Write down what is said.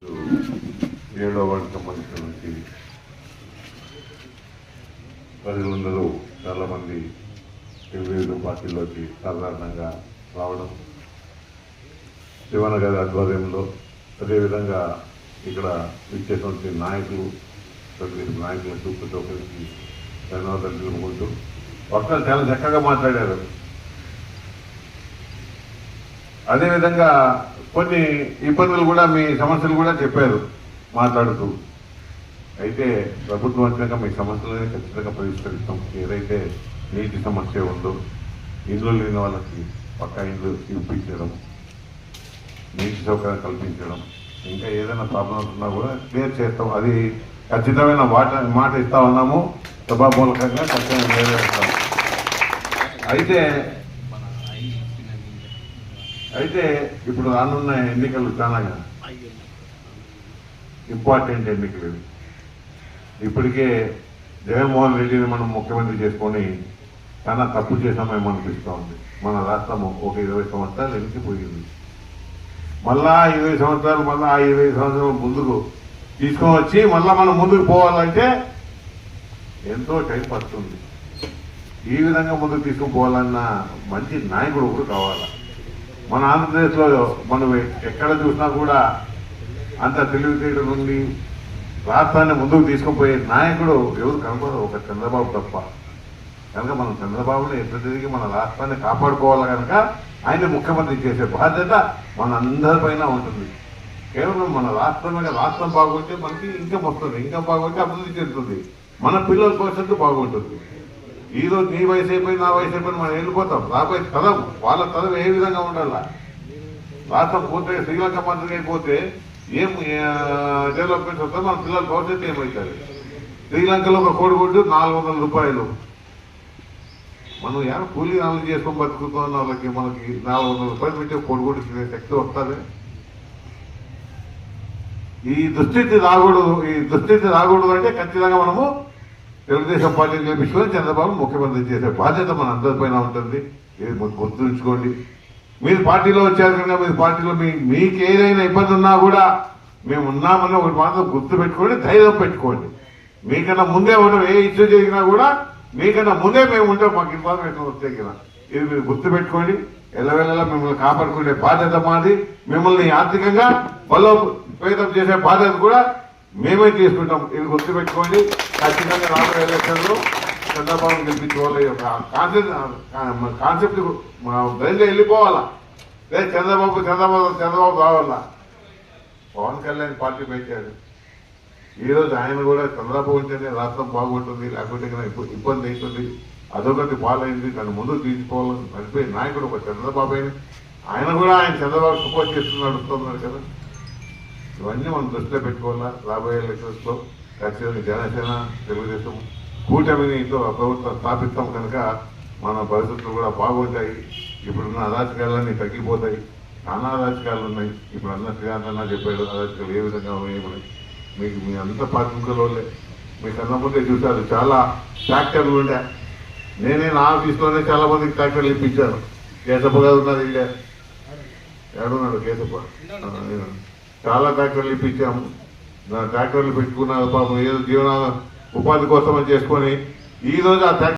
ఏడో వార్డు సంబంధించినటువంటి ప్రజలందరూ చాలామంది వివిధ పార్టీల్లోకి సాధారణంగా రావడం, శివన్న గారి ఆధ్వర్యంలో అదేవిధంగా ఇక్కడ ఇచ్చేటువంటి నాయకులు నాయకులకు ప్రతి ఒక్కరికి ధన్యవాదాలు తెలుపుకుంటూ వక్తలు చాలా చక్కగా మాట్లాడారు. అదేవిధంగా కొన్ని ఇబ్బందులు కూడా మీ సమస్యలు కూడా చెప్పారు మాట్లాడుతూ. అయితే ప్రభుత్వం వచ్చినాక మీ సమస్యలని ఖచ్చితంగా పరిష్కరిస్తాం. ఏదైతే నీటి సమస్య ఉందో, ఇండ్లు లేని వాళ్ళకి పక్కా ఇండ్లు ఇప్పించడం, నీటి సౌకర్యం కల్పించడం, ఇంకా ఏదైనా ప్రాబ్లమ్స్ ఉన్నా కూడా క్లియర్ చేస్తాం. అది ఖచ్చితమైన మాట ఇస్తా ఉన్నాము. సభామూలకంగా ఖచ్చితంగా నెరవేరుస్తాం. అయితే ఇప్పుడు రానున్న ఎన్నికలు చాలా ఇంపార్టెంట్ ఎన్నికలు. ఇప్పటికే జగన్మోహన్ రెడ్డిని మనం ముఖ్యమంత్రి చేసుకొని చాలా తప్పు చేసామేమో అనిపిస్తూ ఉంది. మన రాష్ట్రము ఒక 20 సంవత్సరాలు వెనక్కిపోయింది. మళ్ళా 20 సంవత్సరాలు మళ్ళా ఆ 20 సంవత్సరాలు ముందుకు తీసుకొని వచ్చి మళ్ళా మనం ముందుకు పోవాలంటే ఎంతో టైం పడుతుంది. ఈ విధంగా ముందుకు తీసుకుని పోవాలన్న మంచి నాయకుడు ఒకరు కావాలి. మన ఆంధ్రప్రదేశ్లో మనం ఎక్కడ చూసినా కూడా అంత తెలివితేటలు నుండి రాష్ట్రాన్ని ముందుకు తీసుకుపోయే నాయకుడు ఎవరు కనపడరు, ఒక చంద్రబాబు తప్ప. కనుక మనం చంద్రబాబుని ఎట్లా తిరిగి మన రాష్ట్రాన్ని కాపాడుకోవాలి కనుక ఆయన ముఖ్యమంత్రి చేసే బాధ్యత మన అందరిపైన ఉంటుంది. కేవలం మన రాష్ట్రం బాగుంటే మనకి ఇన్కమ్ వస్తుంది, ఇన్కమ్ బాగుంటే అభివృద్ధి చెందుతుంది, మన పిల్లల భవిష్యత్తు బాగుంటుంది. ఈరోజు నీ వయసు అయిపోయి నా వయసు అయిపోయి మనం వెళ్ళిపోతాం. రాబోయే తరం వాళ్ళ తరం ఏ విధంగా ఉండాల? రాష్ట్రం పోతే శ్రీలంక మంత్రికి అయిపోతే ఏం డెవలప్మెంట్ వస్తుంది? మన పిల్లల భవిష్యత్తు ఏమవుతుంది? శ్రీలంకలో ఒక కోడిగుడ్డు 400 రూపాయలు. మనం ఏమైనా కూలీ అమలు చేసుకొని బతుకుతున్న వాళ్ళకి మనకి 400 రూపాయలు పెట్టి కోడిగుడ్డు తినే శక్తి వస్తుంది. ఈ దుస్థితి రాకూడదు అంటే ఖచ్చితంగా మనము తెలుగుదేశం పార్టీని గెలిపించుకొని చంద్రబాబు ముఖ్యమంత్రి చేసే బాధ్యత మన అందరిపైన ఉంటుంది. ఇది గుర్తుంచుకోండి. మీరు పార్టీలో వచ్చారు కనుక మీరు పార్టీలో మీకు ఏదైనా ఇబ్బంది ఉన్నా కూడా మేము ఉన్నామని ఒకటి మాత్రం గుర్తు పెట్టుకోండి, ధైర్యం పెట్టుకోండి. మీకన్నా ముందే ఉండవు, ఏ ఇష్యూ జరిగినా కూడా మీకన్నా ముందే మేము ఉంటాం. మాకు ఇన్ఫర్మేషన్ వస్తే కదా ఇది మీరు గుర్తు పెట్టుకోండి. ఎల్లవెల్లలా మిమ్మల్ని కాపాడుకునే బాధ్యత మాది. మిమ్మల్ని ఆర్థికంగా బలోపేతం చేసే బాధ్యత కూడా మేమే తీసుకుంటాం. ఇది గుర్తుపెట్టుకోండి. ఖచ్చితంగా రాబోయే ఎలక్షన్లో చంద్రబాబుని గెలిపించుకోవాలి. ఒక కాన్సెప్ట్ బయలుదేరి వెళ్ళిపోవాలా. లేదు చంద్రబాబు రావాలా. పవన్ కళ్యాణ్ పార్టీ పెట్టాడు. ఈరోజు ఆయన కూడా చంద్రబాబు ఉంటేనే రాష్ట్రం బాగుంటుంది, లేకపోతే ఇబ్బంది అవుతుంది, అదొకటి పాలైంది, దాన్ని ముందుకు తీసుకోవాలని నడిపే నాయకుడు ఒక చంద్రబాబు అయిన ఆయన కూడా చంద్రబాబు సపోర్ట్ చేస్తూ నడుస్తున్నారు కదా. ఇవన్నీ మనం దృష్టిలో పెట్టుకోవాలా. రాబోయే ఎలక్షన్స్ లో ఖచ్చితంగా జనసేన తెలుగుదేశం కూటమిని ప్రభుత్వం స్థాపిస్తాం కనుక మన పరిస్థితులు కూడా బాగుంటాయి. ఇప్పుడున్న అరాచకాలన్నీ తగ్గిపోతాయి. చాలా అరాచకాలు ఉన్నాయి. ఇప్పుడు అన్న శ్రీకాంత్ చెప్పాడు అరాచకాలు ఏ విధంగా ఉన్నాయి. మీకు మీ అంత పాత్రికలోనే మీకు అన్న ముందే చూశారు. చాలా ట్రాక్టర్లు ఉండే. నేనే నా ఆఫీస్లోనే చాలా మందికి ట్రాక్టర్లు ఇప్పించాను. కేశప్ప గారు ఉన్నారు, ఇల్లే ఎవరున్నాడు కేశప్ప. చాలా ట్రాక్టర్లు ఇప్పించాము. ట్రాక్టర్లు పెట్టుకున్న పాపం ఏదో జీవన ఉపాధి కోసం అని చేసుకొని ఈ రోజు ఆ